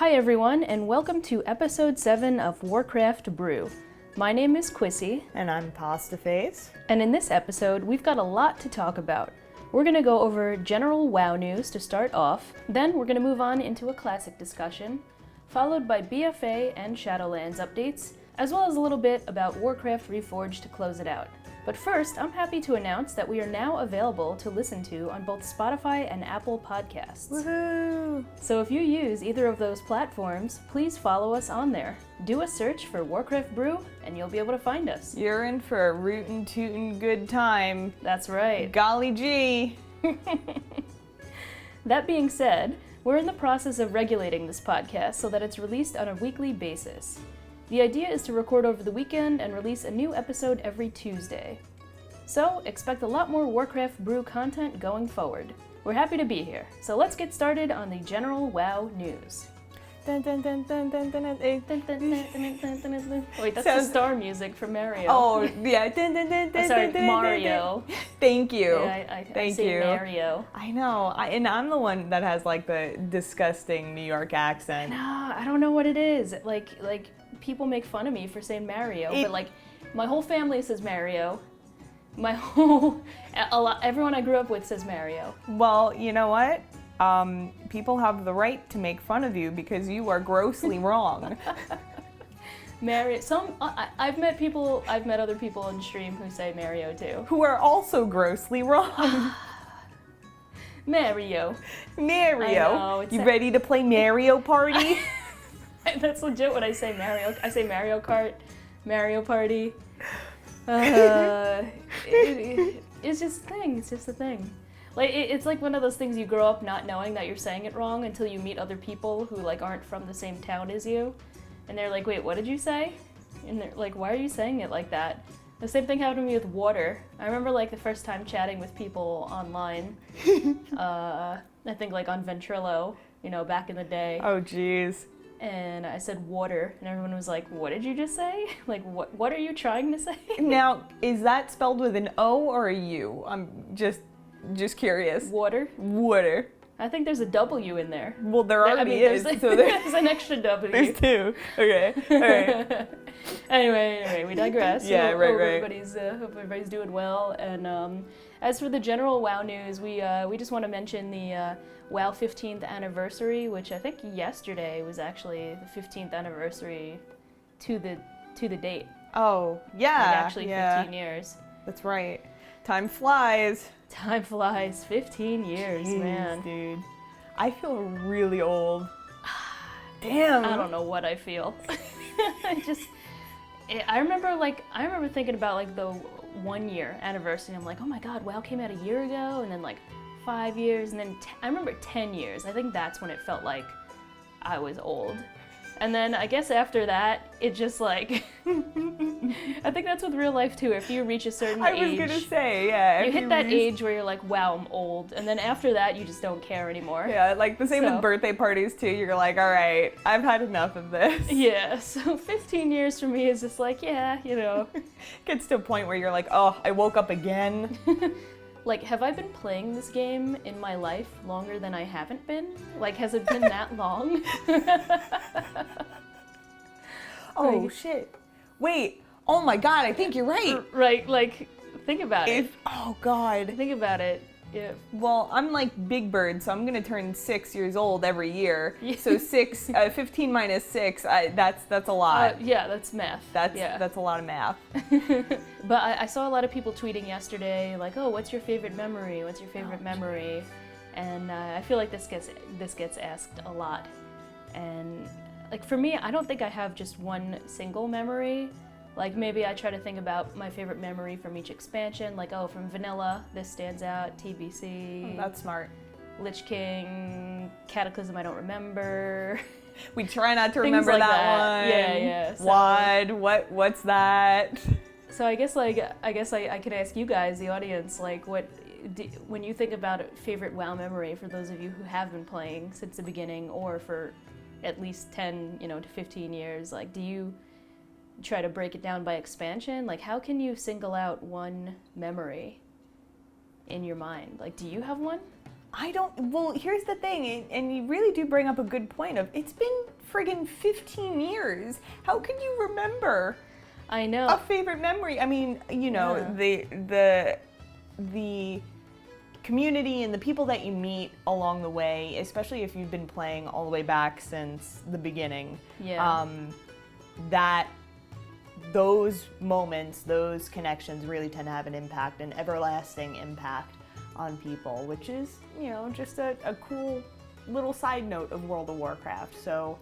Hi everyone, and welcome to episode 7 of Warcraft Brew. My name is Quissy. And I'm Pasta Face. And in this episode, we've got a lot to talk about. We're going to go over general WoW news to start off, then we're going to move on into a classic discussion, followed by BFA and Shadowlands updates, as well as a little bit about Warcraft Reforged to close it out. But first, I'm happy to announce that we are now available to listen to on both Spotify and Apple Podcasts. Woohoo! So if you use either of those platforms, please follow us on there. Do a search for Warcraft Brew, and you'll be able to find us. You're in for a rootin' tootin' good time. That's right. Golly gee! That being said, we're in the process of regulating this podcast so that it's released on a weekly basis. The idea is to record over the weekend and release a new episode every Tuesday. So, expect a lot more Warcraft Brew content going forward. We're happy to be here, so let's get started on the general WoW news. Dun, dun, dun, dun, dun, dun, dun, eh. Wait, that's the star music from Mario. Oh, yeah. Dun, dun, dun, dun, Sorry, dun, dun, Mario. Dun, dun. Thank you. Yeah, I Thank say you. Mario. I know. And I'm the one that has like the disgusting New York accent. No, I don't know what it is. Like people make fun of me for saying Mario, but like my whole family says Mario. Everyone I grew up with says Mario. Well, you know what? People have the right to make fun of you because you are grossly wrong. Mario. I've met other people on stream who say Mario too. Who are also grossly wrong. Mario. Mario. I know, You ready to play Mario Party? That's legit what I say, Mario. I say Mario Kart, Mario Party. It's just a thing. It's just a thing. Like it's like one of those things you grow up not knowing that you're saying it wrong until you meet other people who like aren't from the same town as you, and they're like, "Wait, what did you say?" And they're like, "Why are you saying it like that?" The same thing happened to me with water. I remember like the first time chatting with people online. I think like on Ventrilo, back in the day. Oh, jeez. And I said water, and everyone was like, "What did you just say? Like, what are you trying to say?" Now, is that spelled with an O or a U? I'm just curious. Water? Water. I think there's a W in there. Well, there already is. So there's an extra W. There's two. Okay. All right. Anyway, we digress. Yeah, right. Hope everybody's doing well. And as for the general WoW news, we just want to mention the WoW 15th anniversary, which I think yesterday was actually the 15th anniversary to the date. Oh, yeah. Like actually 15 years. That's right. Time flies. Time flies. 15 years, Jeez, man. Dude. I feel really old. Damn. I don't know what I feel. I remember thinking about like the 1 year anniversary. I'm like, oh my god, WoW came out a year ago, and then like 5 years, and then I remember 10 years. I think that's when it felt like I was old. And then I guess after that, it just like, I think that's with real life too. If you reach a certain age. I was gonna say, yeah. You hit that age where you're like, wow, I'm old. And then after that, you just don't care anymore. Yeah, like the same with birthday parties too. You're like, all right, I've had enough of this. Yeah, so 15 years for me is just like, yeah, Gets to a point where you're like, oh, I woke up again. Like, have I been playing this game in my life longer than I haven't been? Like, has it been that long? Oh, shit. Wait. Oh my god, I think you're right. Right, like, think about it. Oh god. Think about it. Yeah. Well, I'm like Big Bird, so I'm gonna turn 6 years old every year. Yeah. So 15 minus 6, that's a lot. Yeah, that's math. That's a lot of math. But I saw a lot of people tweeting yesterday, like, oh, what's your favorite memory? What's your favorite memory? And I feel like this gets asked a lot. And like for me, I don't think I have just one single memory. Like maybe I try to think about my favorite memory from each expansion, like from Vanilla, this stands out, TBC. Oh, that's smart. Lich King, Cataclysm, I don't remember. We try not to remember like that one. Yeah. So, what's that? So I guess I could ask you guys, the audience, like when you think about a favorite WoW memory for those of you who have been playing since the beginning or for at least 10, to 15 years, like do you try to break it down by expansion? Like how can you single out one memory in your mind? Like do you have one? Well, here's the thing, and you really do bring up a good point of, it's been friggin' 15 years. How can you remember I know. a favorite memory? I mean, the community and the people that you meet along the way, especially if you've been playing all the way back since the beginning, that those moments, those connections really tend to have an impact, an everlasting impact on people, which is, just a cool little side note of World of Warcraft. So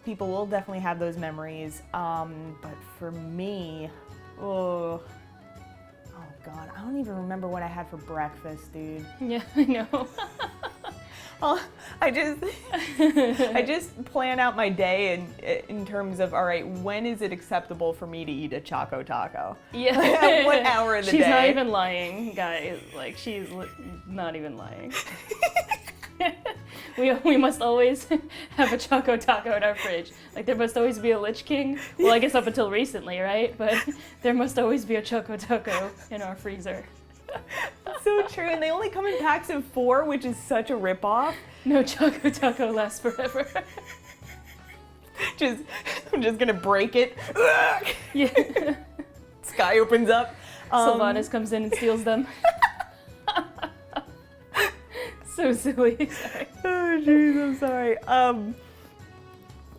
people will definitely have those memories. But for me, oh God, I don't even remember what I had for breakfast, dude. Yeah, I know. I just plan out my day in terms of, all right, when is it acceptable for me to eat a Choco Taco? Yeah. At what hour of the day? She's not even lying, guys. Like, she's not even lying. We must always have a Choco Taco in our fridge. Like, there must always be a Lich King. Well, I guess up until recently, right? But there must always be a Choco Taco in our freezer. So true, and they only come in packs of 4, which is such a ripoff. No Choco Taco lasts forever. I'm just gonna break it. Yeah. Sky opens up. Sylvanas comes in and steals them. So silly. Sorry. Oh jeez, I'm sorry.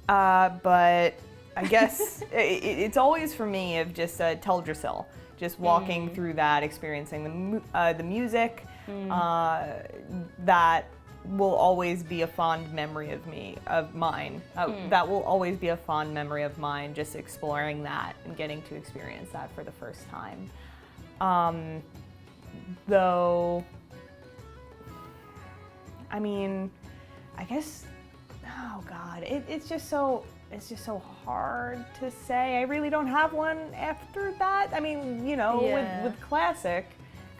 But I guess it's always for me of just Teldrassil. Just walking through that, experiencing the music, that will always be a fond memory of mine. That will always be a fond memory of mine, just exploring that and getting to experience that for the first time. Though, I mean, I guess, oh God, it's just so hard to say. I really don't have one after that. I mean, with Classic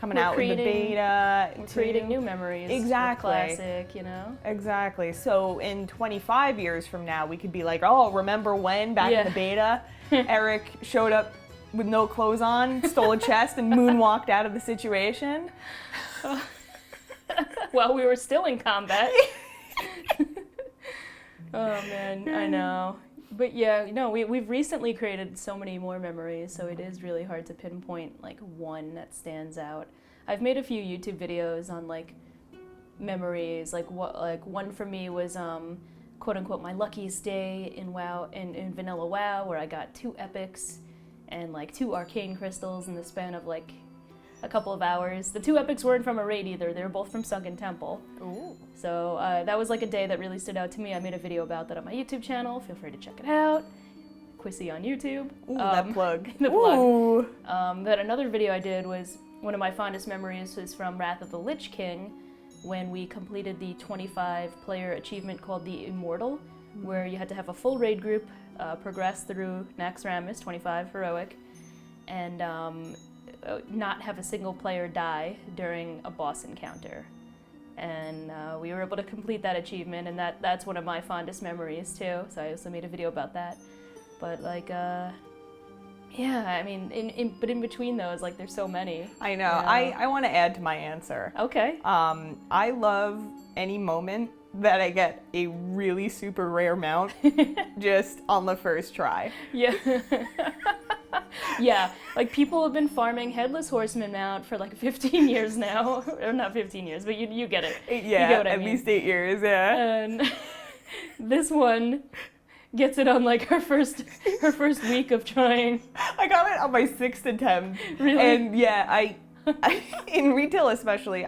coming out with the beta. Creating new memories. Exactly. With Classic, Exactly. So in 25 years from now, we could be like, oh, remember when, back in the beta, Eric showed up with no clothes on, stole a chest, and moonwalked out of the situation? Well, we were still in combat. Oh man, I know. But yeah, we've recently created so many more memories, so it is really hard to pinpoint like one that stands out. I've made a few YouTube videos on like memories, like one for me was quote unquote my luckiest day in WoW, in vanilla WoW, where I got 2 epics and like 2 arcane crystals in the span of like a couple of hours. The 2 epics weren't from a raid either, they were both from Sunken Temple. Ooh. So that was like a day that really stood out to me. I made a video about that on my YouTube channel, feel free to check it out. Quissy on YouTube. Ooh, that plug. The plug. Ooh. Then another video I did was, one of my fondest memories was from Wrath of the Lich King, when we completed the 25-player achievement called the Immortal, where you had to have a full raid group, progress through Naxxramas 25 heroic, and not have a single player die during a boss encounter. And we were able to complete that achievement, and that's one of my fondest memories too, so I also made a video about that. But like, yeah, I mean, but in between those, like, there's so many. I know. I want to add to my answer. Okay. I love any moment that I get a really super rare mount just on the first try. Yeah. Yeah, like people have been farming Headless Horseman mount for like 15 years now. Or not 15 years, but you get it. Yeah, you get what I at mean. least 8 years, yeah. And this one gets it on like her first week of trying. I got it on my 6th attempt. Really? And yeah, I in retail especially,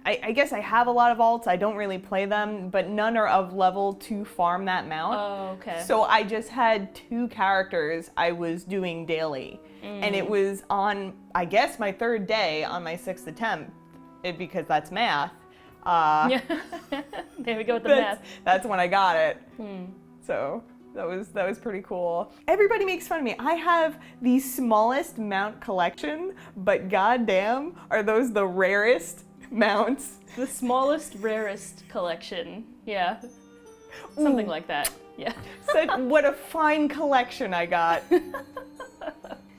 I guess I have a lot of alts, I don't really play them, but none are of level to farm that mount. Oh, okay. So I just had 2 characters I was doing daily. And it was on, I guess, my 3rd day on my 6th attempt, because that's math. Yeah. There we go with the math. That's when I got it. So that was pretty cool. Everybody makes fun of me. I have the smallest mount collection, but goddamn, are those the rarest mounts. The smallest, rarest collection. Yeah. Something like that. Yeah. What a fine collection I got.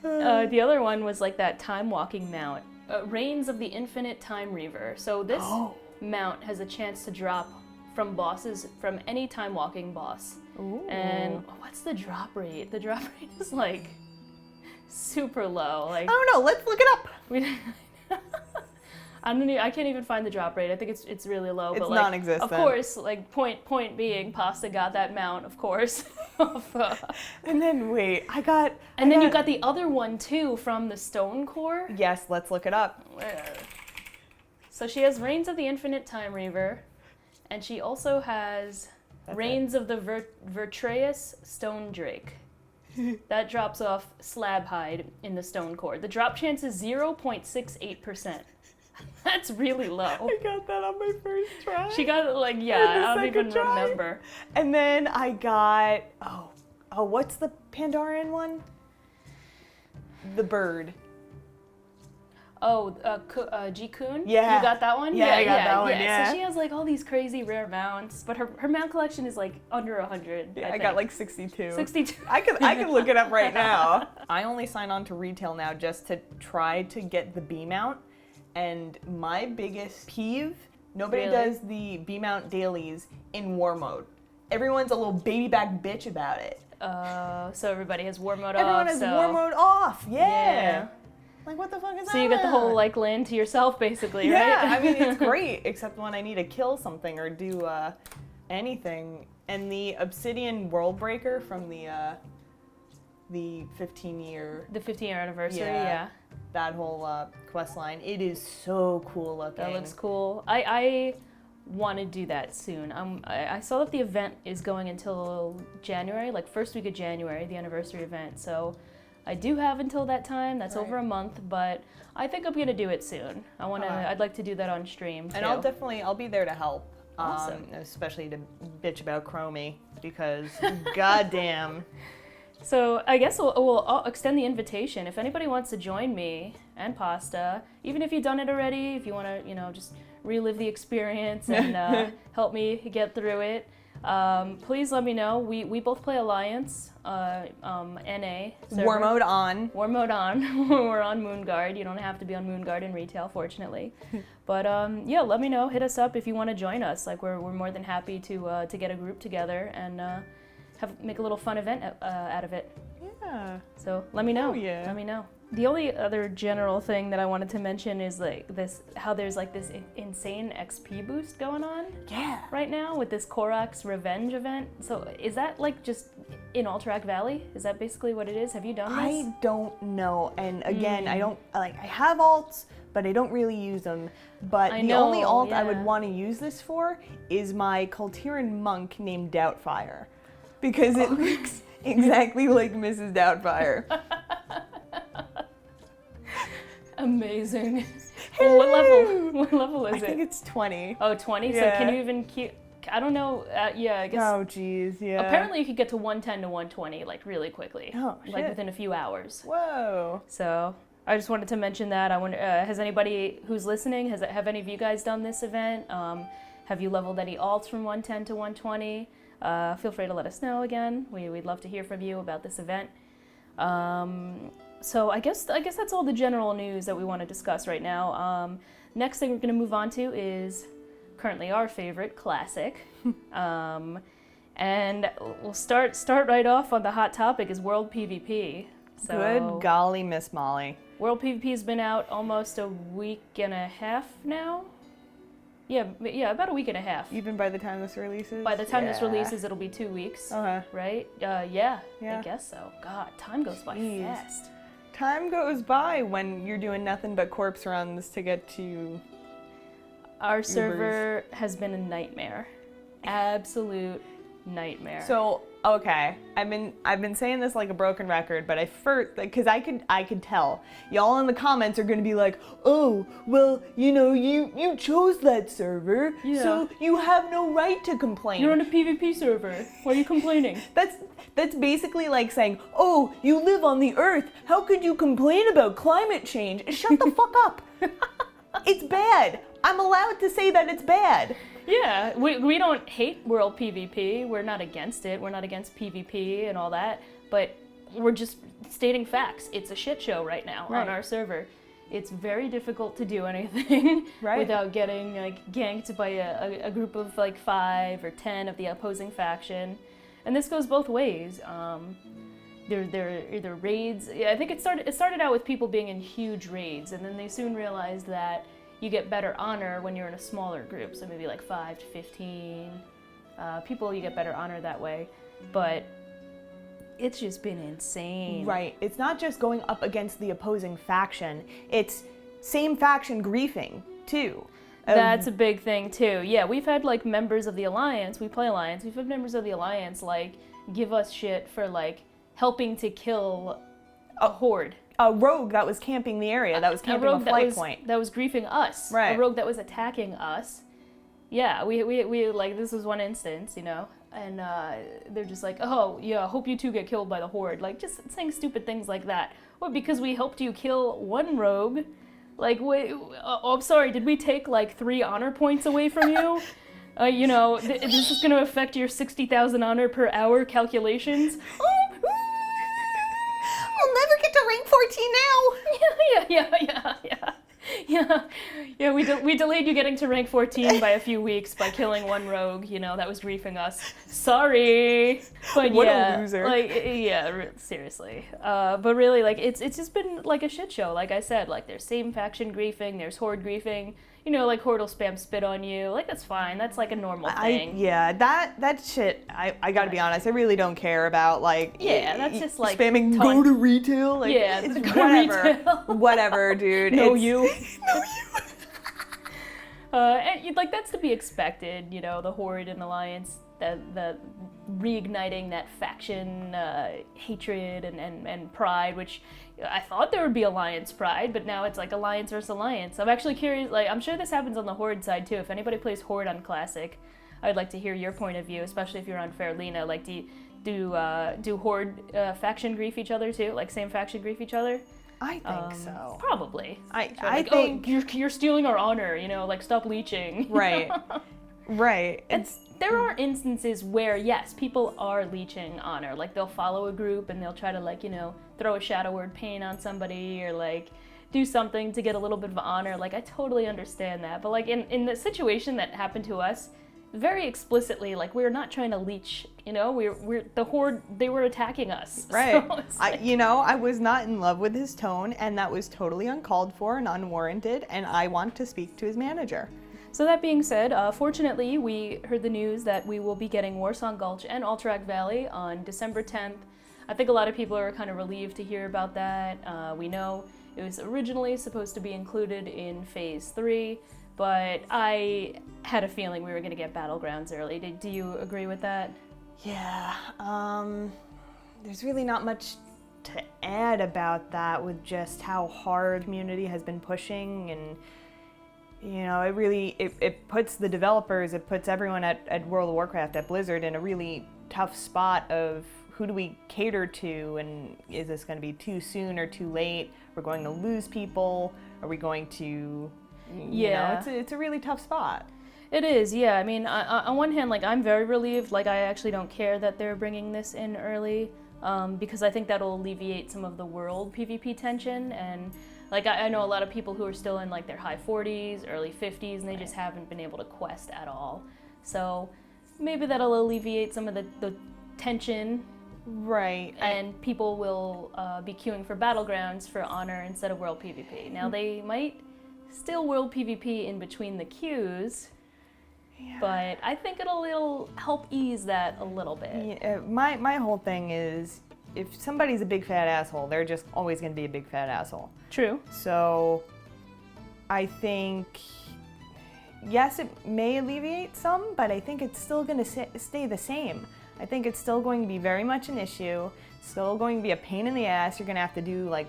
The other one was like that time walking mount. Reigns of the Infinite Time Reaver. So this mount has a chance to drop from bosses from any time walking boss. Ooh. And what's the drop rate? The drop rate is like super low. Like I don't know. Let's look it up. I can't even find the drop rate. I think it's really low. It's but like, non-existent. Of course, like point being, Pasta got that mount, of course. And then wait, then you got the other one too from the Stone Core. Yes, let's look it up. So she has Reigns of the Infinite Time Reaver, and she also has Reigns of the Vertreus Stone Drake. That drops off Slab Hide in the Stone Core. The drop chance is 0.68%. That's really low. I got that on my first try. She got it like, yeah, I don't even remember. And then I got, what's the Pandaren one? The bird. Oh, Jikun? Yeah. You got that one? Yeah, I got that one, yeah. So she has like all these crazy rare mounts, but her mount collection is like under 100. Yeah, I got like 62. 62. I could look it up right now. I only sign on to retail now just to try to get the B mount. And my biggest peeve, nobody does the B mount dailies in war mode. Everyone's a little baby back bitch about it. So everybody has war mode Everyone off. has war mode off. Yeah. Like what the fuck is that? So you get the whole like land to yourself basically, right? Yeah, I mean it's great, except when I need to kill something or do anything. And the Obsidian World Breaker from the 15-year. The 15-year anniversary, yeah. That whole quest line. It is so cool looking. That looks cool. I want to do that soon. I saw that the event is going until January, like first week of January, the anniversary event. So I do have until that time. That's over a month, but I think I'm gonna do it soon. I'd like to do that on stream too. And I'll be there to help. Awesome. Especially to bitch about Chromie because goddamn. So I guess we'll extend the invitation. If anybody wants to join me and Pasta, even if you've done it already, if you want to, just relive the experience and help me get through it, please let me know. We both play Alliance, NA. Server. War mode on. War mode on. We're on Moonguard. You don't have to be on Moonguard in retail, fortunately. But yeah, let me know. Hit us up if you want to join us. Like we're more than happy to get a group together and make a little fun event out of it. Yeah. So let me know. Oh, yeah. Let me know. The only other general thing that I wanted to mention is like how there's like this insane XP boost going on. Yeah. Right now with this Korok's Revenge event. So is that like just in Alterac Valley? Is that basically what it is? Have you done this? I don't know. And again, I have alts, but I don't really use them. But the only alt I would want to use this for is my Kultiran monk named Doubtfire. Because it looks exactly like Mrs. Doubtfire. Amazing. Well, what level is it? I think it's 20. Oh, 20? Yeah. So can you even keep... I don't know. Yeah, I guess... Oh, geez, yeah. Apparently you could get to 110 to 120, like, really quickly. Oh, shit. Like, within a few hours. Whoa. So, I just wanted to mention that. I wonder, has anybody who's listening, have any of you guys done this event? Have you leveled any alts from 110 to 120? Feel free to let us know again. We'd love to hear from you about this event. So I guess that's all the general news that we want to discuss right now. Next thing we're going to move on to is currently our favorite, Classic. And we'll start right off on the hot topic is World PvP. So Good golly, Miss Molly. World PvP has been out almost a week and a half now. Yeah, about a week and a half. Even by the time this releases? By the time this releases, it'll be 2 weeks. Okay. Right? Yeah, I guess so. God, time goes by fast. Time goes by when you're doing nothing but corpse runs to get to Our server has been a nightmare. Absolute nightmare. So, okay, I've been saying this like a broken record, but because I could tell y'all in the comments are gonna be like, oh, well, you chose that server, so you have no right to complain. You're on a PvP server. Why are you complaining? That's basically like saying, oh, you live on the Earth. How could you complain about climate change? Shut the fuck up. It's bad. I'm allowed to say that it's bad. Yeah, we don't hate World PvP. We're not against it. We're not against PvP and all that. But we're just stating facts. It's a shit show right now on our server. It's very difficult to do anything Right. without getting like ganked by a group of like 5 or 10 of the opposing faction. And this goes both ways. They're either raids. Yeah, I think it started out with people being in huge raids, and then they soon realized that you get better honor when you're in a smaller group. So maybe like 5 to 15 people, you get better honor that way. But it's just been insane. Right. It's not just going up against the opposing faction. It's same faction griefing too. That's a big thing too. Yeah, we've had like members of the Alliance, we play Alliance, we've had members of the Alliance like give us shit for like helping to kill a horde. A rogue that was camping the area, that was camping a flight point. That was griefing us. Right. A rogue that was attacking us. Yeah, we like, this was one instance, you know, and they're just like, oh, yeah, hope you two get killed by the horde. Like, just saying stupid things like that. Well, because we helped you kill one rogue. Like, wait, I'm sorry, did we take like 3 honor points away from you? You know, this is going to affect your 60,000 honor per hour calculations. I'll never get to rank 14 now. Yeah, we delayed you getting to rank 14 by a few weeks by killing one rogue, you know, that was griefing us. Sorry. But what yeah, a loser. like, yeah, seriously. But really, like, it's just been like a shit show, like I said. Like, there's same faction griefing, there's horde griefing. You know, like, horde will spam spit on you. Like, that's fine. That's like a normal thing. That shit, I gotta be honest, I really don't care about, like, Yeah, that's just like spamming go to retail. Like, Yeah, it's go to whatever. retail. Whatever, dude. No, It's- you. No, you. And like, that's to be expected, you know, the Horde and Alliance, the reigniting that faction hatred and pride, which I thought there would be Alliance pride, but now it's like Alliance versus Alliance. I'm actually curious, like, I'm sure this happens on the Horde side too. If anybody plays Horde on Classic, I'd like to hear your point of view, especially if you're on Faerlina. Like, do Horde faction grief each other too? Like, same faction grief each other? I think so. Probably. I Like, think... oh, you're stealing our honor, you know, like, stop leeching. Right. Right. There are instances where, yes, people are leeching honor. Like, they'll follow a group and they'll try to, like, you know, throw a Shadow Word Pain on somebody or, like, do something to get a little bit of honor. Like, I totally understand that. But, like, in the situation that happened to us, very explicitly, like, we're not trying to leech, you know? We're the Horde, they were attacking us. Right. So it's like, I was not in love with his tone, and that was totally uncalled for and unwarranted, and I want to speak to his manager. So that being said, fortunately, we heard the news that we will be getting Warsong Gulch and Alterac Valley on December 10th. I think a lot of people are kind of relieved to hear about that. We know it was originally supposed to be included in Phase 3, but I had a feeling we were going to get Battlegrounds early. Do you agree with that? Yeah, there's really not much to add about that with just how hard community has been pushing, and you know, it really, it puts the developers, it puts everyone at World of Warcraft, at Blizzard, in a really tough spot of who do we cater to, and is this going to be too soon or too late? We're going to lose people? Are we going to, you know, it's a really tough spot. It is, yeah. I mean, on one hand, like, I'm very relieved. Like, I actually don't care that they're bringing this in early, because I think that'll alleviate some of the world PvP tension. And, like, I know a lot of people who are still in, like, their high 40s, early 50s, and they just haven't been able to quest at all. So maybe that'll alleviate some of the tension. Right. And people will be queuing for Battlegrounds for honor instead of world PvP. Now, they might still world PvP in between the queues. Yeah. But I think it'll help ease that a little bit. Yeah, my whole thing is, if somebody's a big fat asshole, they're just always going to be a big fat asshole. True. So I think, yes, it may alleviate some, but I think it's still going to stay the same. I think it's still going to be very much an issue, still going to be a pain in the ass. You're going to have to do like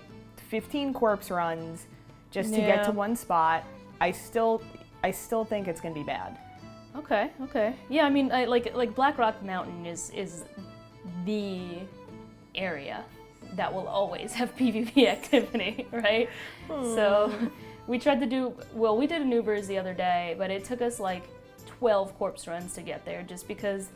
15 corpse runs just to get to one spot. I still think it's going to be bad. Okay. Yeah, I mean, like Blackrock Mountain is the area that will always have PvP activity, right? So we tried to we did an Ubers the other day, but it took us like 12 corpse runs to get there, just because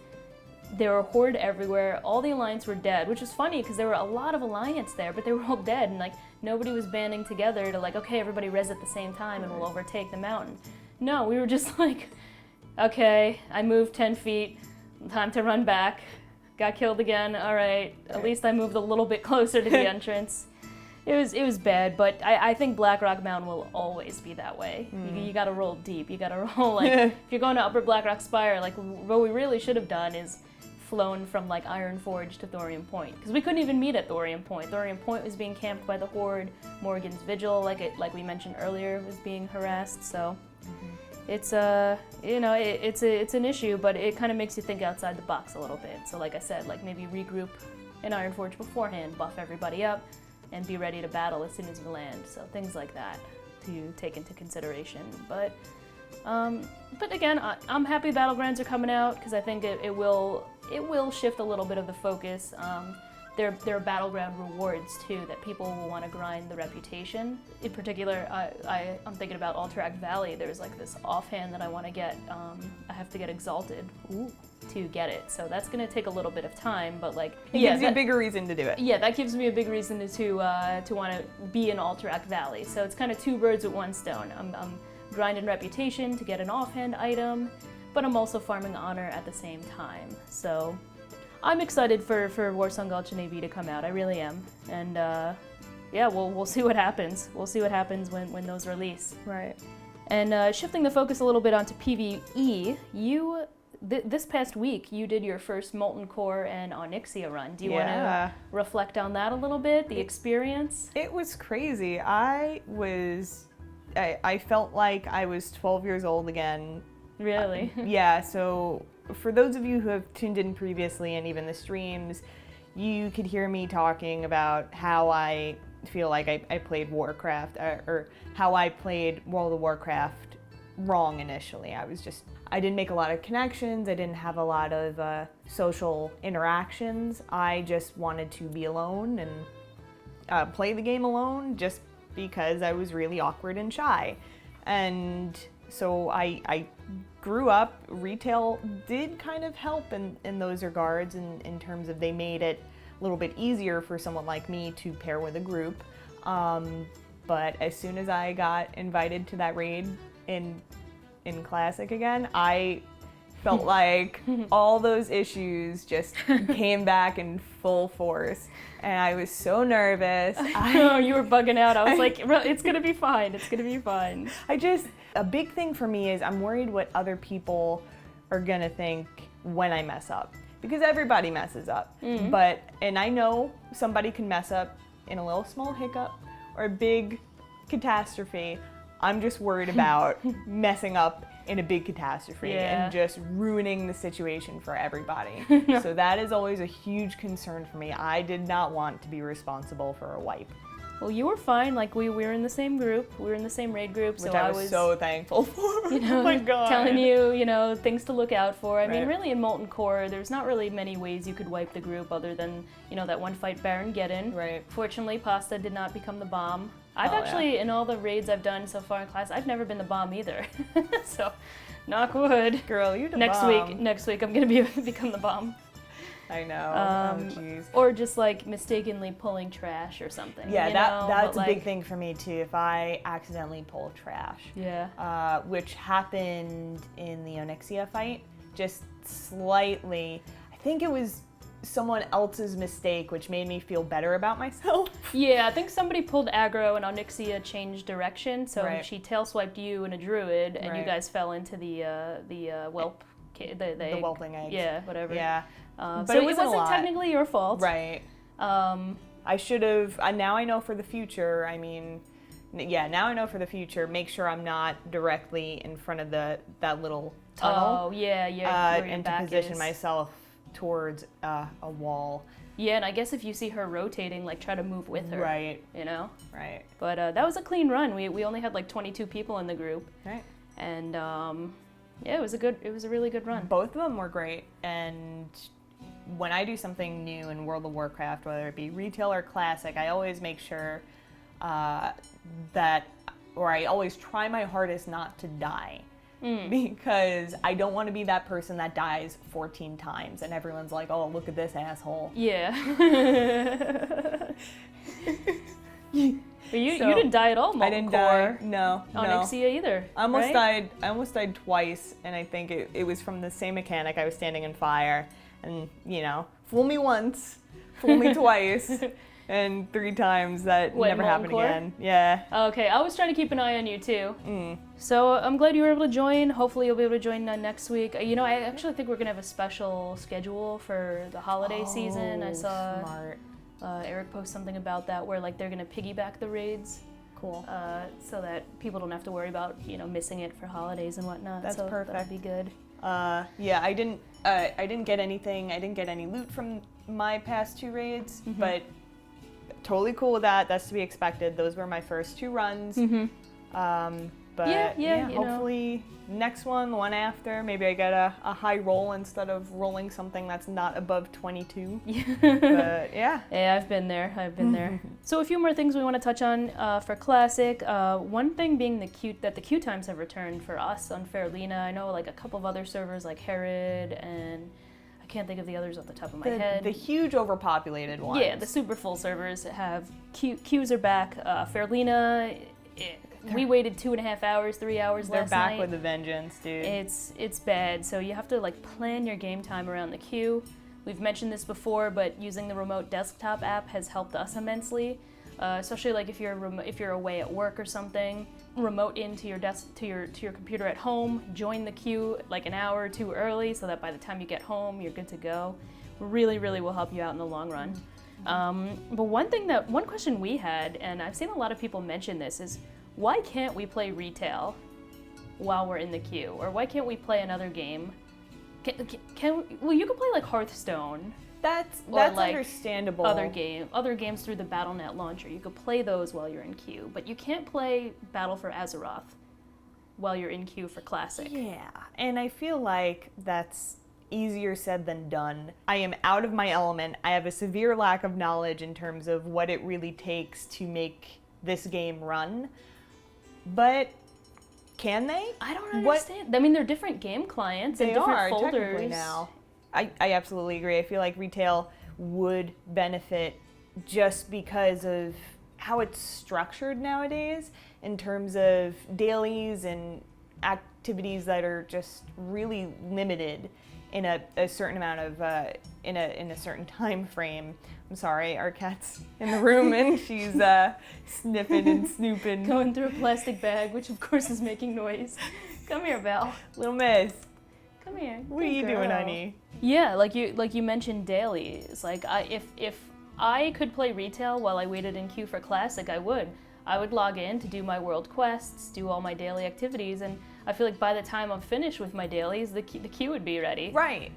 There were horde everywhere. All the Alliance were dead, which is funny because there were a lot of Alliance there, but they were all dead, and like nobody was banding together to like, okay, everybody res at the same time and we'll overtake the mountain. No, we were just like, okay, I moved 10 feet, time to run back. Got killed again, all right. At least I moved a little bit closer to the entrance. It was bad, but I think Blackrock Mountain will always be that way. You gotta roll deep. You gotta roll, like, if you're going to Upper Blackrock Spire, like, what we really should have done is flown from, like, Ironforge to Thorium Point. Because we couldn't even meet at Thorium Point. Thorium Point was being camped by the Horde. Morgan's Vigil, like we mentioned earlier, was being harassed, so... It's it's an issue, but it kind of makes you think outside the box a little bit. So like I said, like maybe regroup in Ironforge beforehand, buff everybody up, and be ready to battle as soon as you land. So things like that to take into consideration. But again, I'm happy Battlegrounds are coming out because I think it will shift a little bit of the focus. There are battleground rewards too that people will want to grind the reputation. In particular, I'm thinking about Alterac Valley. There's like this offhand that I want to get. I have to get Exalted to get it, so that's going to take a little bit of time. But like, it gives you a bigger reason to do it. Yeah, that gives me a big reason to want to be in Alterac Valley. So it's kind of two birds with one stone. I'm grinding reputation to get an offhand item, but I'm also farming honor at the same time. So. I'm excited for Warsong Gulch and AV to come out. I really am. And yeah, we'll see what happens. We'll see what happens when those release. Right. And shifting the focus a little bit onto PvE, this past week you did your first Molten Core and Onyxia run. Do you want to reflect on that a little bit, the experience? It was crazy. I felt like I was 12 years old again. Really? Yeah, so for those of you who have tuned in previously and even the streams, you could hear me talking about how I feel like I played Warcraft, or how I played World of Warcraft wrong initially. I didn't make a lot of connections, I didn't have a lot of social interactions. I just wanted to be alone and play the game alone just because I was really awkward and shy. And so I grew up. Retail did kind of help in those regards in terms of they made it a little bit easier for someone like me to pair with a group. But as soon as I got invited to that raid in Classic again, I felt like all those issues just came back in full force. And I was so nervous. Oh, you were bugging out. I was like, it's gonna be fine. It's gonna be fine. A big thing for me is I'm worried what other people are gonna think when I mess up. Because everybody messes up. Mm-hmm. And I know somebody can mess up in a little small hiccup or a big catastrophe. I'm just worried about messing up in a big catastrophe and just ruining the situation for everybody. So that is always a huge concern for me. I did not want to be responsible for a wipe. Well, you were fine. Like, we were in the same group. We were in the same raid group. Which I was so thankful for. Oh my God. Telling you, things to look out for. I mean, really in Molten Core, there's not really many ways you could wipe the group other than, that one fight Baron Geddon. Right. Fortunately, Pasta did not become the bomb. I've actually, in all the raids I've done so far in class, I've never been the bomb either. So, knock wood. Girl, you're the bomb. Next week, I'm going to become the bomb. I know. Oh, jeez. Or just like mistakenly pulling trash or something. Yeah, that's a big thing for me too. If I accidentally pull trash. Yeah. Which happened in the Onyxia fight, just slightly. I think it was someone else's mistake, which made me feel better about myself. Yeah, I think somebody pulled aggro and Onyxia changed direction, so she tail swiped you and a druid, and you guys fell into the whelp. The whelping egg. Yeah, whatever. Yeah. So it wasn't technically your fault. Right. I should have. Now I know for the future. I mean, now I know for the future. Make sure I'm not directly in front of that little tunnel. Oh yeah. And to position myself towards a wall. Yeah, and I guess if you see her rotating, like try to move with her. Right. Right. But that was a clean run. We only had like 22 people in the group. Right. And yeah, it was a really good run. Both of them were great, and when I do something new in World of Warcraft, whether it be retail or classic, I always make sure I always try my hardest not to die. because I don't want to be that person that dies 14 times and everyone's like, oh, look at this asshole. Yeah. But you didn't die at all, Molten I didn't Core. die. No. Onyxia either. I almost right? died. I almost died twice, and I think it was from the same mechanic. I was standing in fire, and fool me once, fool me twice, and 3 times that never happened Core? again. Yeah. Okay, I was trying to keep an eye on you too. So I'm glad you were able to join. Hopefully you'll be able to join next week. I actually think we're gonna have a special schedule for the holiday season. I saw Smart. Eric post something about that where like they're gonna piggyback the raids. Cool. So that people don't have to worry about missing it for holidays and whatnot. That's so perfect. That'd be good. Yeah, I didn't get anything. I didn't get any loot from my past 2 raids, but totally cool with that. That's to be expected. Those were my first 2 runs. But hopefully next one, the one after, maybe I get a high roll instead of rolling something that's not above 22. But yeah. Yeah, I've been there. So a few more things we want to touch on for Classic. One thing being the queue times have returned for us on Faerlina. I know like a couple of other servers like Herod and I can't think of the others off the top of my head. The huge overpopulated ones. Yeah, the super full servers have queues are back. Faerlina, we waited 2.5 hours, 3 hours last night. They're back with a vengeance, dude. It's bad. So you have to like plan your game time around the queue. We've mentioned this before, but using the remote desktop app has helped us immensely. Especially like if you're away at work or something, remote into your to your computer at home, join the queue like an hour or 2 early, so that by the time you get home, you're good to go. Really, really will help you out in the long run. But one question we had, and I've seen a lot of people mention this, is why can't we play retail while we're in the queue, or why can't we play another game? Well, you can play like Hearthstone. That's like understandable. Other games through the Battle.net launcher. You could play those while you're in queue, but you can't play Battle for Azeroth while you're in queue for Classic. Yeah, and I feel like that's easier said than done. I am out of my element. I have a severe lack of knowledge in terms of what it really takes to make this game run. But can they? I don't understand. I mean, they're different game clients and different folders. Technically now. I absolutely agree. I feel like retail would benefit just because of how it's structured nowadays in terms of dailies and activities that are just really limited in a certain amount of in a certain time frame. I'm sorry, our cat's in the room and she's sniffing and snooping. Going through a plastic bag, which of course is making noise. Come here, Belle. Little miss. Come here. What are you doing, honey? Yeah, like you mentioned dailies. Like if I could play retail while I waited in queue for Classic, I would. I would log in to do my world quests, do all my daily activities, and I feel like by the time I'm finished with my dailies, the queue would be ready. Right.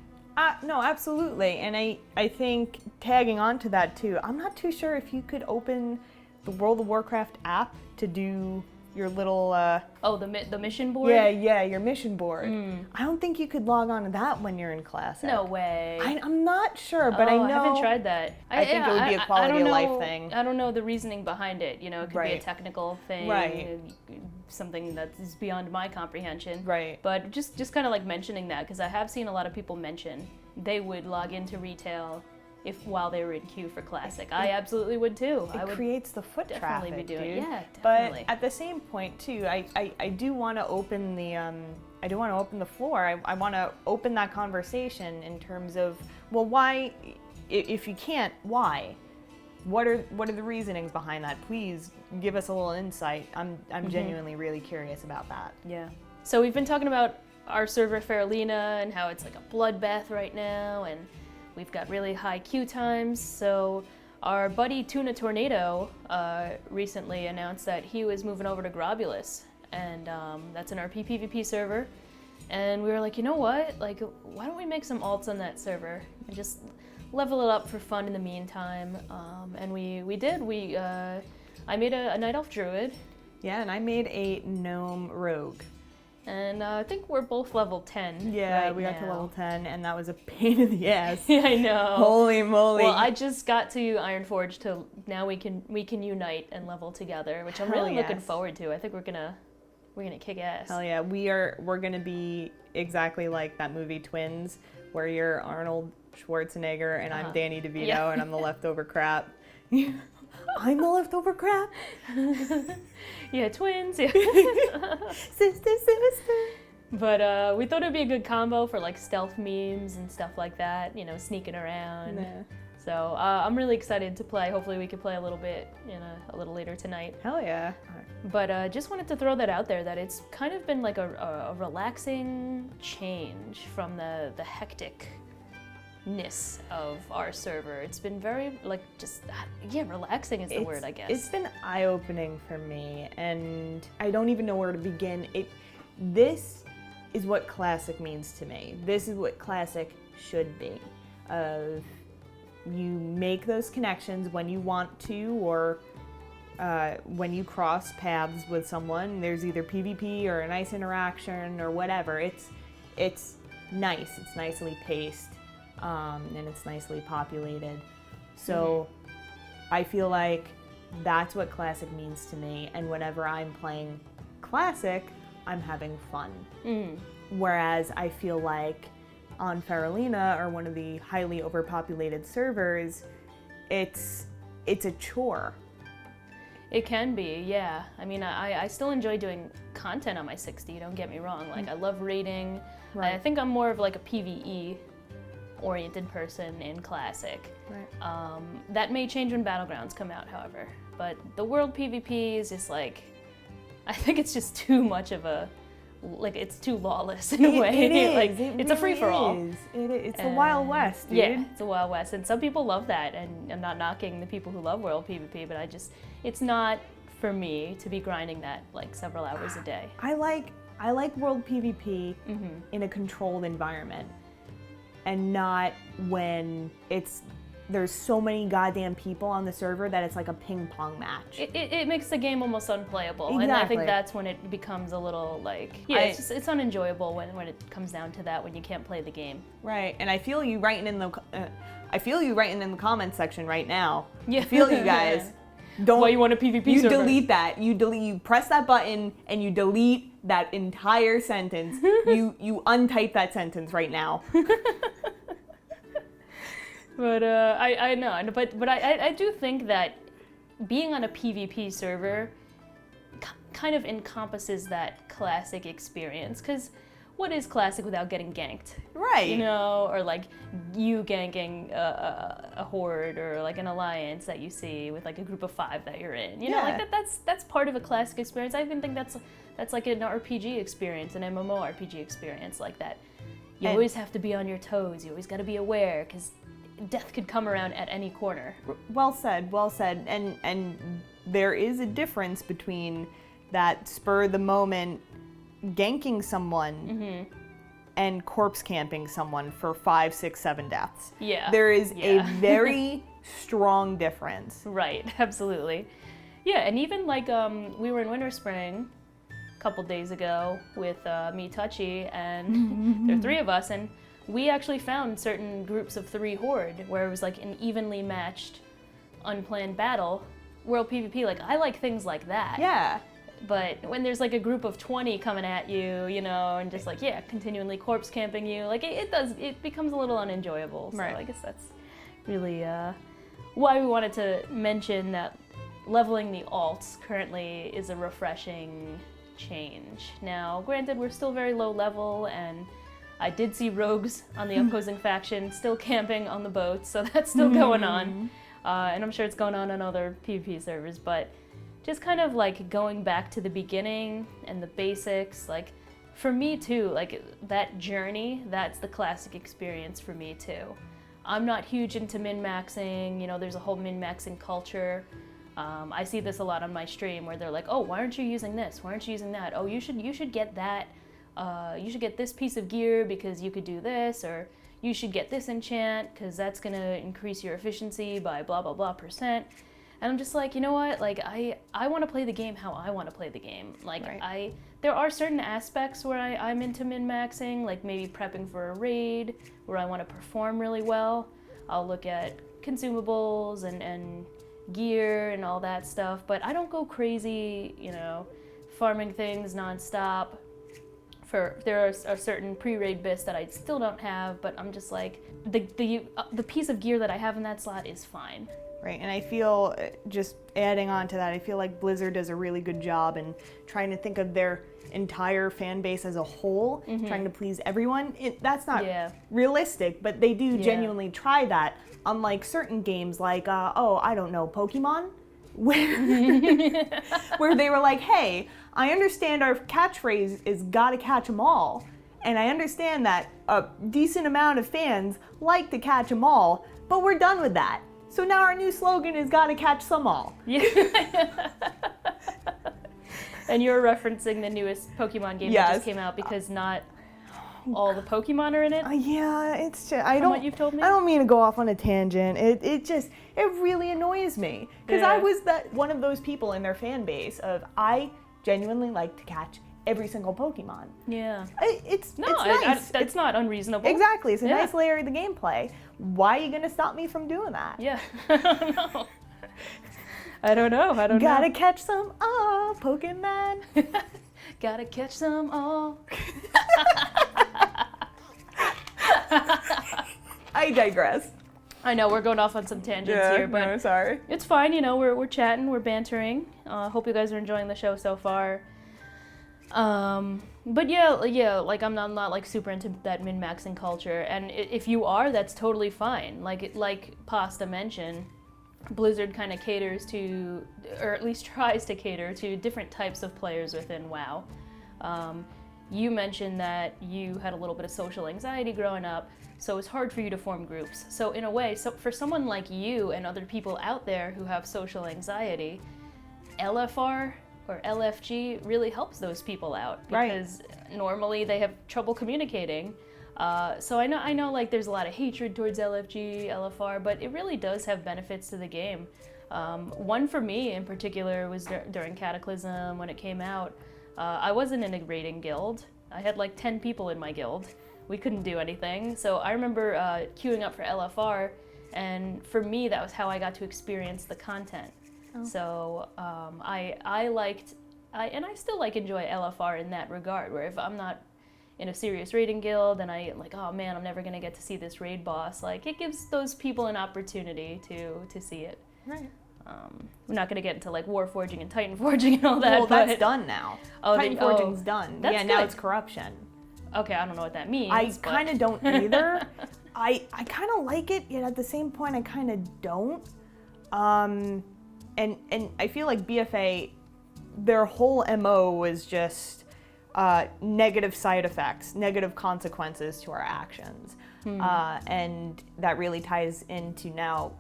No, absolutely. And I think tagging on to that too, I'm not too sure if you could open the World of Warcraft app to do your little the mission board? Yeah, your mission board. I don't think you could log on to that when you're in Classic. No way. I'm not sure, but I know. I haven't tried that. I think it would be a quality of life thing. I don't know the reasoning behind it. It could be a technical thing, right? Something that is beyond my comprehension, right? But just kind of like mentioning that, because I have seen a lot of people mention they would log into retail while they were in queue for Classic. I absolutely would too. It creates the foot definitely traffic, be doing. dude. Yeah, definitely. But at the same point too, I do want to open the floor. I want to open that conversation in terms of, well, why, if you can't, why? What are the reasonings behind that? Please give us a little insight. I'm genuinely really curious about that. Yeah. So we've been talking about our server Faerlina and how it's like a bloodbath right now, and we've got really high queue times. So our buddy Tuna Tornado recently announced that he was moving over to Grobulus, and that's an RP PvP server. And we were like, you know what? Like, why don't we make some alts on that server and just level it up for fun in the meantime? And we did. I made a Night Elf Druid. Yeah, and I made a Gnome Rogue. And I think we're both level 10. Yeah, we got to level 10, and that was a pain in the ass. Yeah, I know. Holy moly. Well, I just got to Ironforge to now we can unite and level together, which I'm really looking forward to. I think we're gonna We're gonna kick ass. Hell yeah, we're gonna be exactly like that movie Twins, where you're Arnold Schwarzenegger and I'm Danny DeVito and I'm the leftover crap. I'm the leftover crap. Yeah, twins. Yeah. Sister. But we thought it'd be a good combo for like stealth memes and stuff like that, you know, sneaking around. Nah. So I'm really excited to play. Hopefully we can play a little bit a little later tonight. Hell yeah. But just wanted to throw that out there, that it's kind of been like a relaxing change from the hecticness of our server. It's been very relaxing is the word, I guess. It's been eye-opening for me, and I don't even know where to begin. This is what Classic means to me. This is what Classic should be. You make those connections when you want to, or when you cross paths with someone. There's either PvP or a nice interaction or whatever. It's nice. It's nicely paced, and it's nicely populated. So I feel like that's what Classic means to me. And whenever I'm playing Classic, I'm having fun. Whereas I feel like on Faerlina, or one of the highly overpopulated servers, it's a chore. It can be, yeah. I mean, I still enjoy doing content on my 60, don't get me wrong. Like, I love raiding. Right. I think I'm more of like a PvE-oriented person in Classic. Right. That may change when Battlegrounds come out, however. But the world PvP is just like, I think it's just too much of a, like, it's too lawless in a way. It is. Like, it it's a free-for-all. It's the Wild West, dude. Yeah, it's a Wild West. And some people love that, and I'm not knocking the people who love world PvP, but it's not for me to be grinding that like several hours a day. I like world PvP in a controlled environment, and not when there's so many goddamn people on the server that it's like a ping pong match. It makes the game almost unplayable, Exactly. and I think that's when it becomes a little like, it's unenjoyable when it comes down to that, when you can't play the game. Right, and I feel you writing in the comments section right now. Yeah. I feel you guys. Don't. Well, you want a PvP You server. delete that. You press that button and you delete that entire sentence. you untype that sentence right now. But I know, but I do think that being on a PvP server kind of encompasses that Classic experience, because what is Classic without getting ganked? Right. You know, or like you ganking a horde, or like an alliance that you see with like a group of 5 that you're in. You know, like that's part of a Classic experience. I even think that's like an RPG experience, an MMORPG experience like that. You always have to be on your toes. You always got to be aware, because death could come around at any corner. Well said. And there is a difference between that spur of the moment ganking someone and corpse camping someone for 5, 6, 7 deaths. Yeah. There is a very strong difference. Right, absolutely. Yeah, and even like we were in Winter Spring a couple days ago with me, Touchy, and there are 3 of us, and we actually found certain groups of 3 horde where it was like an evenly matched, unplanned battle. World PvP, like, I like things like that. Yeah. But when there's like a group of 20 coming at you, you know, and just like, continually corpse camping you, like it becomes a little unenjoyable. So right. I guess that's really why we wanted to mention that leveling the alts currently is a refreshing change. Now, granted, we're still very low level, and I did see rogues on the opposing faction still camping on the boats, so that's still going on. And I'm sure it's going on other PvP servers, but just kind of like going back to the beginning and the basics, like for me too, like that journey, that's the Classic experience for me too. I'm not huge into min-maxing, you know, there's a whole min-maxing culture. I see this a lot on my stream where they're like, oh, why aren't you using this? Why aren't you using that? Oh, you should get that. You should get this piece of gear because you could do this, or you should get this enchant because that's gonna increase your efficiency by blah blah blah %. And I'm just like, you know what? Like I want to play the game how I want to play the game. Like right. There are certain aspects where I'm into min-maxing, like maybe prepping for a raid where I want to perform really well. I'll look at consumables and gear and all that stuff, but I don't go crazy, you know, farming things nonstop. There are certain pre-raid bits that I still don't have, but I'm just like, the piece of gear that I have in that slot is fine. Right, and I feel, just adding on to that, I feel like Blizzard does a really good job in trying to think of their entire fan base as a whole, trying to please everyone. That's not realistic, but they do genuinely try that, unlike certain games like, I don't know, Pokemon, where they were like, hey, I understand our catchphrase is gotta catch 'em all, and I understand that a decent amount of fans like to catch 'em all, but we're done with that. So now our new slogan is gotta catch some all. Yeah. And you're referencing the newest Pokemon game that just came out because not all the Pokemon are in it? Yeah, it's just, what you've told me? I don't mean to go off on a tangent. It really annoys me. Because I was one of those people in their fan base of, I genuinely like to catch every single Pokemon. Yeah. It's nice. That's not unreasonable. Exactly. It's a nice layer of the gameplay. Why are you going to stop me from doing that? Yeah. I don't know. Gotta catch some all, Pokemon. Gotta catch some all. I digress. I know, we're going off on some tangents here, but no, sorry. It's fine, we're chatting, we're bantering. Hope you guys are enjoying the show so far. But yeah, like I'm not like super into that min-maxing culture, and if you are, that's totally fine. Like Pasta mentioned, Blizzard kind of caters to, or at least tries to cater to, different types of players within WoW. You mentioned that you had a little bit of social anxiety growing up, so it's hard for you to form groups. So in a way, for someone like you and other people out there who have social anxiety, LFR or LFG really helps those people out, because normally they have trouble communicating. So I know like there's a lot of hatred towards LFG, LFR, but it really does have benefits to the game. One for me in particular was during Cataclysm when it came out. I wasn't in a raiding guild. I had like 10 people in my guild. We couldn't do anything. So I remember queuing up for LFR, and for me that was how I got to experience the content. So I liked, and I still enjoy LFR in that regard, where if I'm not in a serious raiding guild and I'm like, oh man, I'm never gonna get to see this raid boss, like it gives those people an opportunity to see it. Right. We're not gonna get into like war forging and titan forging and all that. Well, that's done now. Titan forging's done. That's now good. it's corruption. Okay, I don't know what that means. I kind of don't either. I kind of like it, yet at the same point I kind of don't. And I feel like BFA, their whole MO was just negative side effects, negative consequences to our actions. And that really ties into now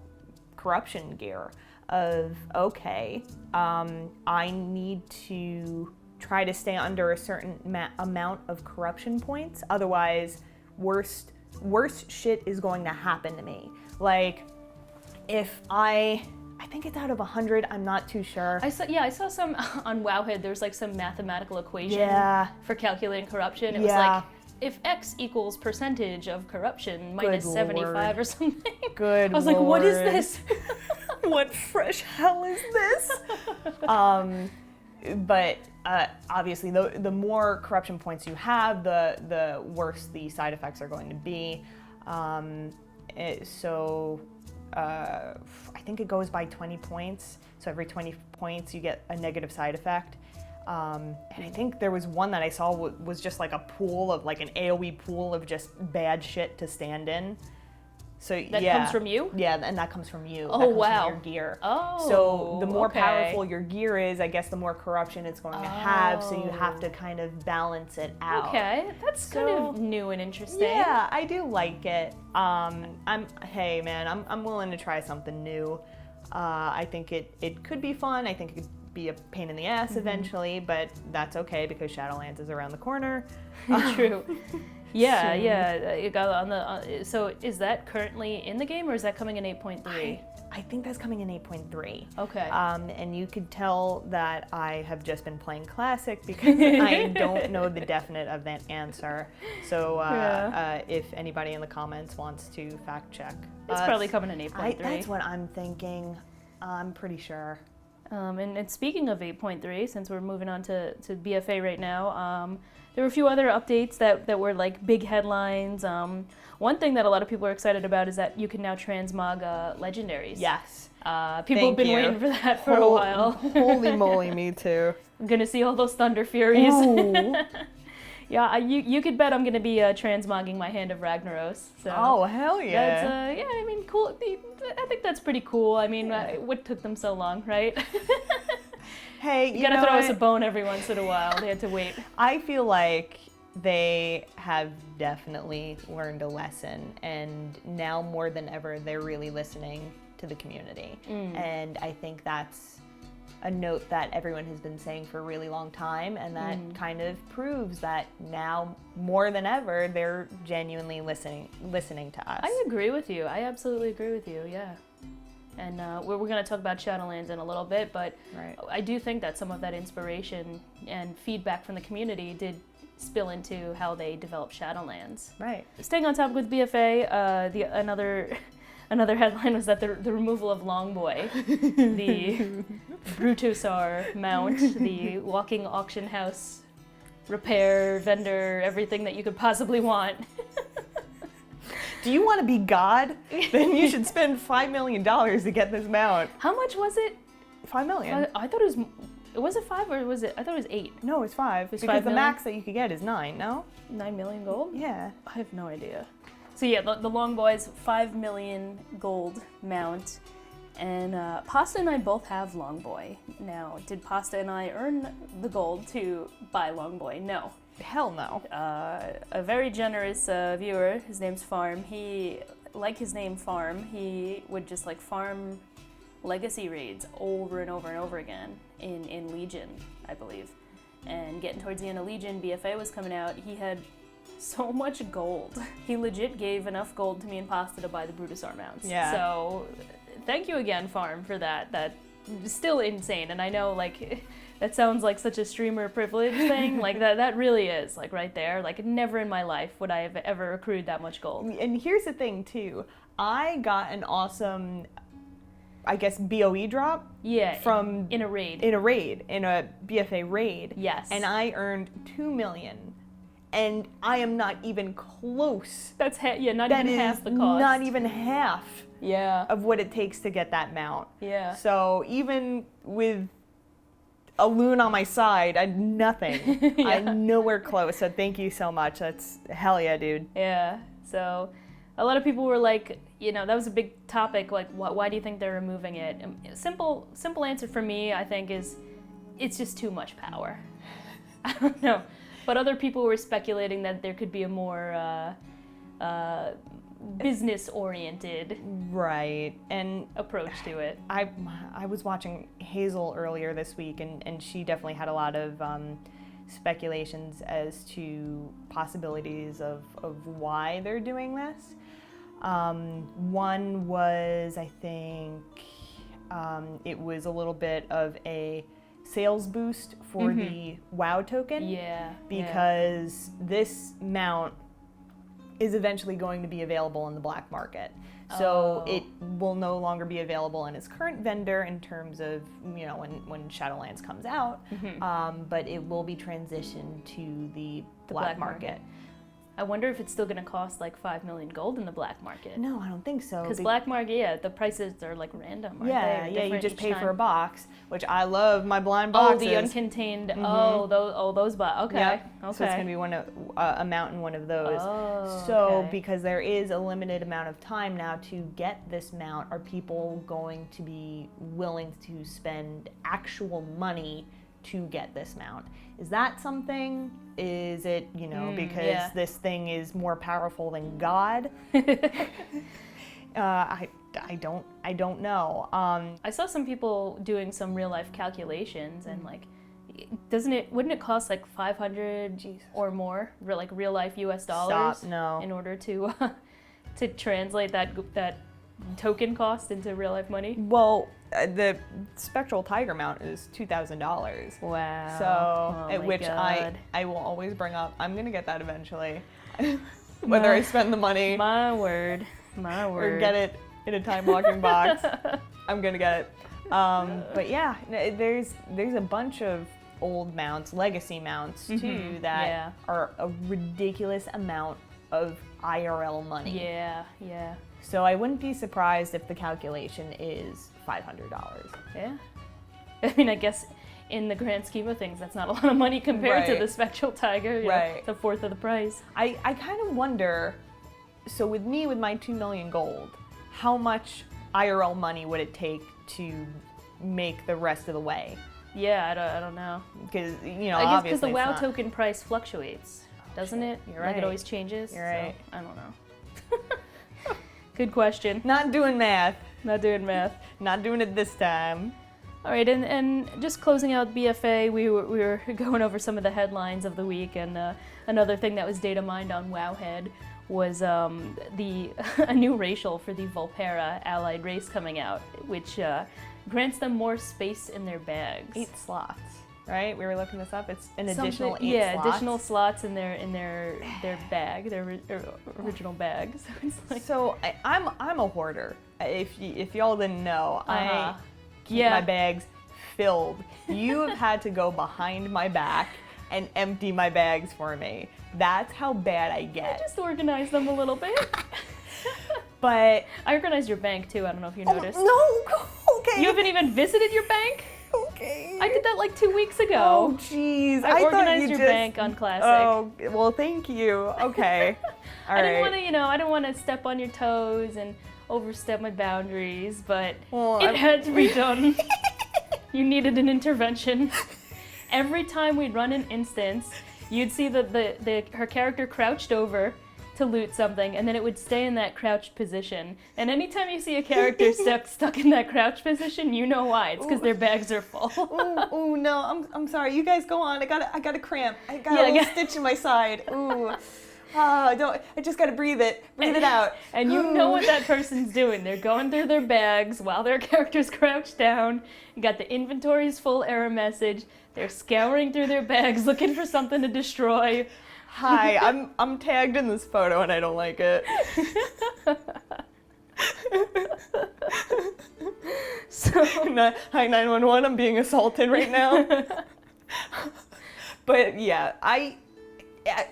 corruption gear of, okay, I need to try to stay under a certain amount of corruption points, otherwise worst shit is going to happen to me. Like, if I think it's out of 100, I'm not too sure. I saw some on Wowhead, there's like some mathematical equation for calculating corruption. It was like, if X equals percentage of corruption minus 75 or something. Good I was like, what is this? What fresh hell is this? But obviously, the more corruption points you have, the worse the side effects are going to be. I think it goes by 20 points. So every 20 points, you get a negative side effect. And I think there was one that I saw was just like a pool of like an AoE pool of just bad shit to stand in. So that comes from you? Yeah, and that comes from you. Oh, that comes wow. from your gear. Oh, so the more powerful your gear is, I guess the more corruption it's going to have. So you have to kind of balance it out. Okay, that's kind of new and interesting. Yeah, I do like it. Hey man, I'm willing to try something new. I think it could be fun. I think it could be a pain in the ass eventually, but that's okay because Shadowlands is around the corner. True. Yeah, It got on the. So is that currently in the game, or is that coming in 8.3? I think that's coming in 8.3. Okay. And you could tell that I have just been playing Classic because I don't know the definite of that answer. So if anybody in the comments wants to fact check, it's probably coming in 8.3. That's what I'm thinking. I'm pretty sure. And speaking of 8.3, since we're moving on to BFA right now, there were a few other updates that were like big headlines. One thing that a lot of people are excited about is that you can now transmog legendaries. Yes. People have been waiting for that for a while. Holy moly, me too. I'm gonna see all those Thunder Furies. Ooh. Yeah, you could bet I'm gonna be transmogging my Hand of Ragnaros. So Oh, hell yeah. that's yeah, I mean, cool. I think that's pretty cool. I mean, what took them so long, right? Hey, you gotta throw us a bone every once in a while. They had to wait. I feel like they have definitely learned a lesson, and now more than ever, they're really listening to the community. And I think that's a note that everyone has been saying for a really long time, and that kind of proves that now more than ever, they're genuinely listening to us. I agree with you. I absolutely agree with you, yeah. And we're going to talk about Shadowlands in a little bit, but Right. I do think that some of that inspiration and feedback from the community did spill into how they developed Shadowlands. Right. Staying on topic with BFA, another headline was that the removal of Longboi, the Brutosaur mount, the walking auction house, repair, vendor, everything that you could possibly want. Do you want to be God? Then you should spend $5 million to get this mount. How much was it? $5 million. I thought was it 5 or was it? I thought it was 8. No, it's 5. It's because 5 the million? max that you could get is 9, no? 9 million gold? Yeah. I have no idea. So yeah, the Longboi's 5 million gold mount, and Pasta and I both have Longboi. Now, did Pasta and I earn the gold to buy Longboi? No. Hell no. A very generous viewer, his name's Farm, he, like his name Farm, he would just like farm legacy raids over and over and over again in Legion, I believe. And getting towards the end of Legion, BFA was coming out, he had so much gold. He legit gave enough gold to me and Pasta to buy the Brutosaur mounts. Yeah. So thank you again, Farm, for that. That's still insane. And I know, like, that sounds like such a streamer privilege thing. Like, that really is, like, right there. Like, never in my life would I have ever accrued that much gold. And here's the thing, too. I got an awesome, I guess, BOE drop. Yeah, from in a raid. In a BFA raid. Yes. And I earned 2 million. And I am not even close. That's not even half the cost. Not even half. Yeah. Of what it takes to get that mount. Yeah. So even with a loon on my side, I'm nothing. Yeah. I'm nowhere close. So thank you so much. That's hell yeah, dude. Yeah. So a lot of people were like, that was a big topic. Like, why do you think they're removing it? Simple answer for me, I think, is it's just too much power. I don't know. But other people were speculating that there could be a more business-oriented approach to it. I was watching Hazel earlier this week, and she definitely had a lot of speculations as to possibilities of why they're doing this. One was, I think, it was a little bit of a sales boost for the WoW token. Yeah. Because this mount is eventually going to be available in the black market. So it will no longer be available in its current vendor in terms of, when Shadowlands comes out, but it will be transitioned to the black market. I wonder if it's still going to cost like 5 million gold in the black market. No, I don't think so. Because black market, the prices are like random, aren't they? Yeah, you just pay for a box, which I love my blind boxes. Oh, the uncontained, those boxes, okay. Yep. Okay. So it's going to be a mount in one of those. Oh, so okay. Because there is a limited amount of time now to get this mount, are people going to be willing to spend actual money to get this mount? Is that something? Is it, because this thing is more powerful than God? I don't know. I saw some people doing some real life calculations, and like, wouldn't it cost like 500 or more, like real life US dollars? Stop, no. In order to to translate that token cost into real life money? Well, the Spectral Tiger mount is $2,000. Wow. So, which God. I will always bring up. I'm gonna get that eventually, whether I spend the money. My word. Or get it in a time walking box. I'm gonna get it. But yeah, there's a bunch of old mounts, legacy mounts too, that are a ridiculous amount of IRL money. Yeah, yeah. So I wouldn't be surprised if the calculation is $500. Yeah. I mean, I guess in the grand scheme of things, that's not a lot of money compared to the Spectral Tiger. Right. It's a fourth of the price. I kind of wonder, so with my 2 million gold, how much IRL money would it take to make the rest of the way? Yeah, I don't know. Because, I guess because the WoW token price fluctuates, doesn't it? You're right. Like it always changes. You're right. So, I don't know. Good question. Not doing math. Not doing math. Not doing it this time. All right, and just closing out BFA, we were going over some of the headlines of the week, and another thing that was data mined on Wowhead was a new racial for the Volpera allied race coming out, which grants them more space in their bags. 8 slots, right? We were looking this up. It's an Something, additional 8 slots. Yeah, additional slots in their bag, their original bag. So it's like, so I'm a hoarder. If y'all didn't know, I keep my bags filled. You have had to go behind my back and empty my bags for me. That's how bad I get. I just organize them a little bit. But I organized your bank too. I don't know if you noticed. No, okay. You haven't even visited your bank? Okay. I did that like 2 weeks ago. Oh, jeez. I organized your bank on Classic. Oh, well, thank you. Okay. All right. I didn't want to step on your toes and overstep my boundaries, but it had to be done. You needed an intervention. Every time we'd run an instance, you'd see her character crouched over to loot something, and then it would stay in that crouched position. And anytime you see a character stuck in that crouched position, you know why. It's because their bags are full. Ooh, no, I'm sorry. You guys go on. I got a cramp. I got a little stitch in my side. Ooh. I just gotta breathe it out. And you know what that person's doing. They're going through their bags while their character's crouched down. You got the inventory's full error message. They're scouring through their bags looking for something to destroy. Hi, I'm tagged in this photo and I don't like it. So, hi 911, I'm being assaulted right now. But yeah,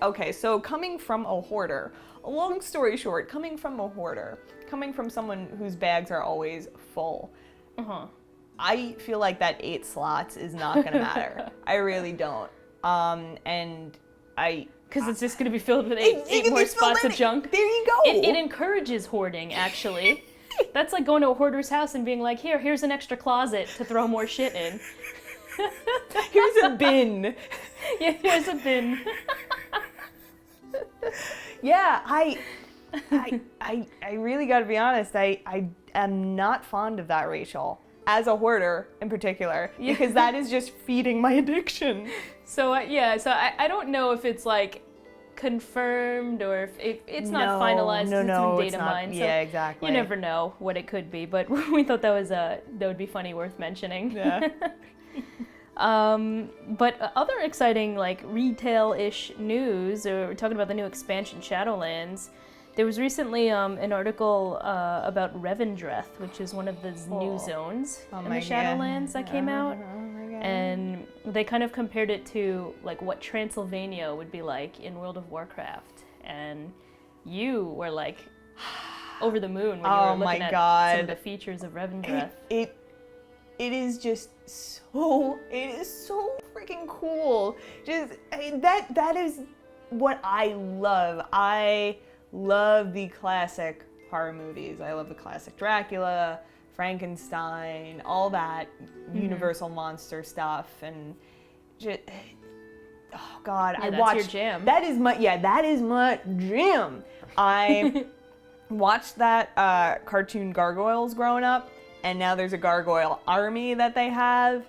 okay, so coming from a hoarder, long story short, coming from someone whose bags are always full, I feel like that 8 slots is not gonna matter. I really don't. Because it's just going to be filled with eight more spots of junk. There you go. It encourages hoarding, actually. That's like going to a hoarder's house and being like, here's an extra closet to throw more shit in. Here's a bin. Yeah, here's a bin. Yeah, I really got to be honest. I am not fond of that racial. As a hoarder, in particular, because that is just feeding my addiction. So I don't know if it's like confirmed or if it's not finalized. No, it's data mined. Yeah, exactly. You never know what it could be, but we thought that would be funny, worth mentioning. Yeah. But other exciting like retail-ish news. We're talking about the new expansion Shadowlands. There was recently an article about Revendreth, which is one of the new zones in the Shadowlands that came out. And they kind of compared it to like what Transylvania would be like in World of Warcraft. And you were like over the moon when you were looking at some of the features of Revendreth. It is just so freaking cool. That is what I love. I love the classic horror movies. I love the classic Dracula, Frankenstein, all that Universal monster stuff, and just, oh God, yeah, I that's watched. Your jam. That is my jam. I watched that cartoon Gargoyles growing up, and now there's a gargoyle army that they have.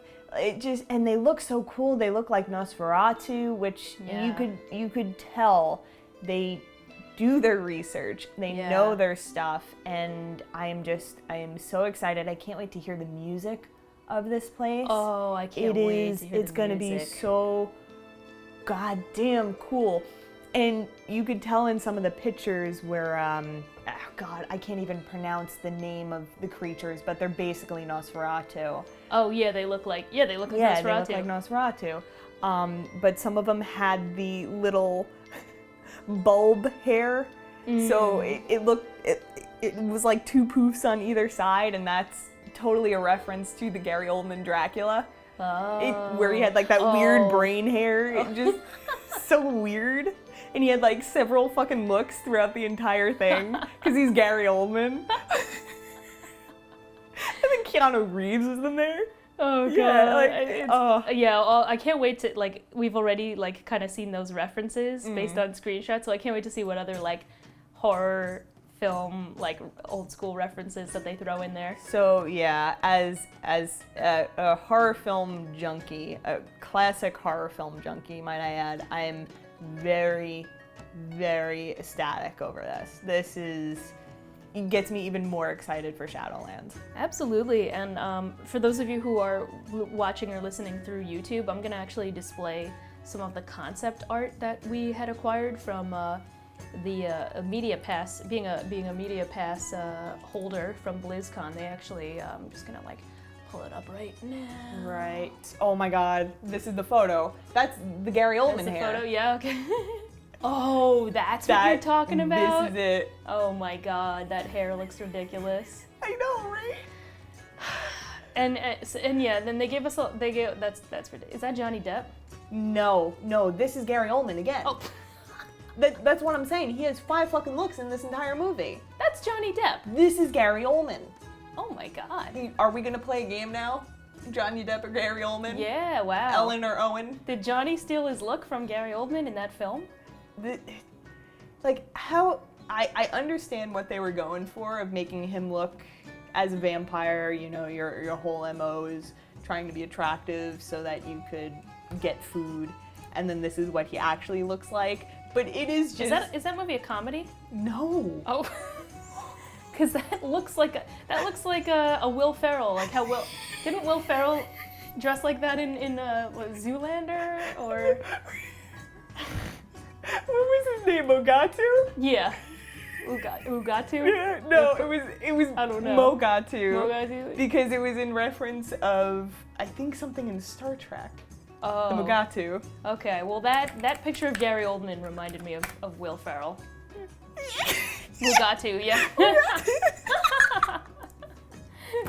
And they look so cool. They look like Nosferatu, which you could tell they do their research, they know their stuff, and I am so excited. I can't wait to hear the music of this place. Oh, I can't wait to hear It's gonna be so goddamn cool. And you could tell in some of the pictures where God, I can't even pronounce the name of the creatures, but they're basically Nosferatu. Oh yeah, they look like Yeah, Nosferatu. they look like Nosferatu. But some of them had the little bulb hair, so it was like two poofs on either side, and that's totally a reference to the Gary Oldman Dracula, where he had like that weird brain hair. It just so weird. And he had like several fucking looks throughout the entire thing because he's Gary Oldman. And then Keanu Reeves is in there. Oh god. I can't wait to like. We've already like kind of seen those references based on screenshots, so I can't wait to see what other like horror film like old school references that they throw in there. So yeah, as a horror film junkie, a classic horror film junkie, might I add, I am very, very ecstatic over this. It gets me even more excited for Shadowlands. Absolutely, and for those of you who are watching or listening through YouTube, I'm gonna actually display some of the concept art that we had acquired from the Media Pass. Being a Media Pass holder from BlizzCon, they actually, I'm just gonna like pull it up right now. Right. Oh my God, this is the photo. That's the Gary Oldman hair. Photo, yeah, okay. Oh, that's what you're talking about? This is it. Oh my God, that hair looks ridiculous. I know, right? And yeah, then they gave us that's ridiculous. Is that Johnny Depp? No, this is Gary Oldman again. Oh. That's what I'm saying. He has 5 fucking looks in this entire movie. That's Johnny Depp. This is Gary Oldman. Oh my God. Are we gonna play a game now? Johnny Depp or Gary Oldman? Yeah, wow. Ellen or Owen? Did Johnny steal his look from Gary Oldman in that film? Like, how... I understand what they were going for of making him look as a vampire, you know, your whole MO is trying to be attractive so that you could get food, and then this is what he actually looks like. But it is just... Is that movie a comedy? No. Oh. Because that looks like a Will Ferrell, like how didn't Will Ferrell dress like that in what, Zoolander or what was his name, Ogatu? Yeah, Ugatu. Yeah, no, it was I don't know. Mogatu because it was in reference of I think something in Star Trek. Oh. The Mogatu. Okay, well that picture of Gary Oldman reminded me of Will Ferrell. Mugatu, yeah.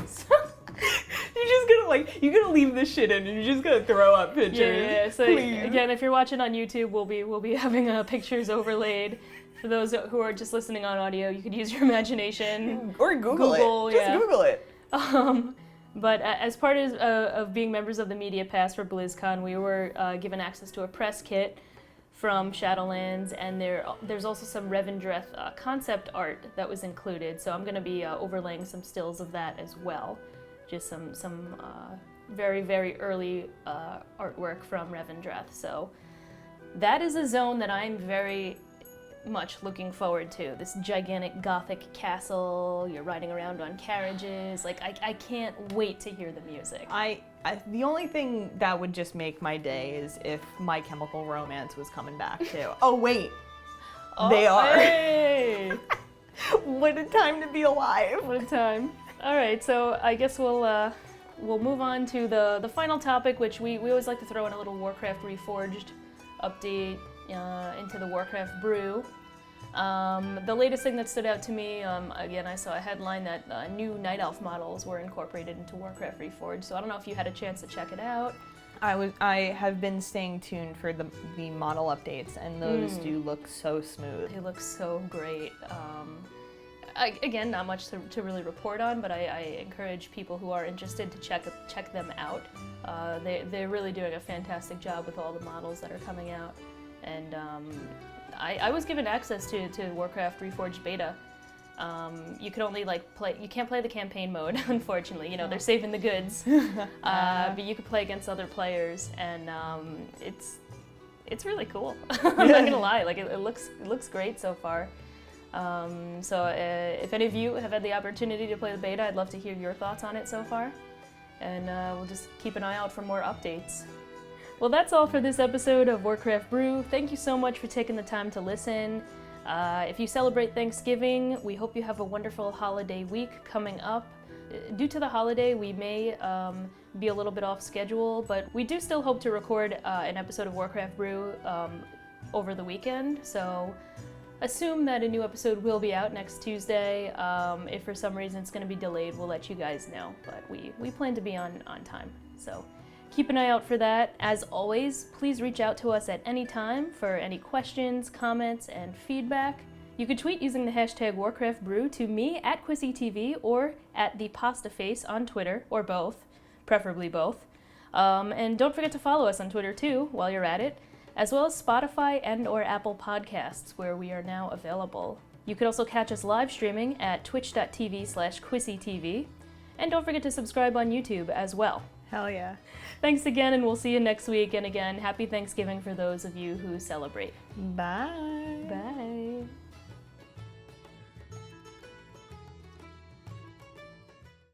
So, you're gonna leave this shit in and you're just gonna throw up pictures. Yeah. So please. Again, if you're watching on YouTube, we'll be having pictures overlaid. For those who are just listening on audio, you could use your imagination. Or Google it. Just Google it. But as part of being members of the Media Pass for BlizzCon, we were given access to a press kit from Shadowlands, and there's also some Revendreth concept art that was included. So I'm going to be overlaying some stills of that as well. Just some very, very early artwork from Revendreth. So that is a zone that I'm very much looking forward to. This gigantic gothic castle, you're riding around on carriages. Like, I can't wait to hear the music. The only thing that would just make my day is if My Chemical Romance was coming back too. Oh wait, they are. Hey. What a time to be alive. What a time. All right, so I guess we'll move on to the final topic, which we always like to throw in a little Warcraft Reforged update into the Warcraft Brew. The latest thing that stood out to me, again, I saw a headline that new Night Elf models were incorporated into Warcraft Reforged, so I don't know if you had a chance to check it out. I have been staying tuned for the model updates, and those do look so smooth. They look so great. Again, not much to really report on, but I encourage people who are interested to check them out. They're really doing a fantastic job with all the models that are coming out. And I was given access to Warcraft Reforged beta. You can only you can't play the campaign mode, unfortunately. You know, they're saving the goods. But you can play against other players, and it's really cool. I'm not gonna lie, like it looks great so far. So if any of you have had the opportunity to play the beta, I'd love to hear your thoughts on it so far. And we'll just keep an eye out for more updates. Well, that's all for this episode of Warcraft Brew. Thank you so much for taking the time to listen. If you celebrate Thanksgiving, we hope you have a wonderful holiday week coming up. Due to the holiday, we may be a little bit off schedule, but we do still hope to record an episode of Warcraft Brew over the weekend, so assume that a new episode will be out next Tuesday. If for some reason it's going to be delayed, we'll let you guys know, but we plan to be on time, so keep an eye out for that. As always, please reach out to us at any time for any questions, comments, and feedback. You can tweet using the hashtag Warcraft Brew to me at QuissyTV or at the Pasta Face on Twitter, or both, preferably both. And don't forget to follow us on Twitter too while you're at it, as well as Spotify and or Apple Podcasts, where we are now available. You can also catch us live streaming at twitch.tv/QuissyTV, and don't forget to subscribe on YouTube as well. Hell yeah. Thanks again, and we'll see you next week. And again, happy Thanksgiving for those of you who celebrate. Bye. Bye.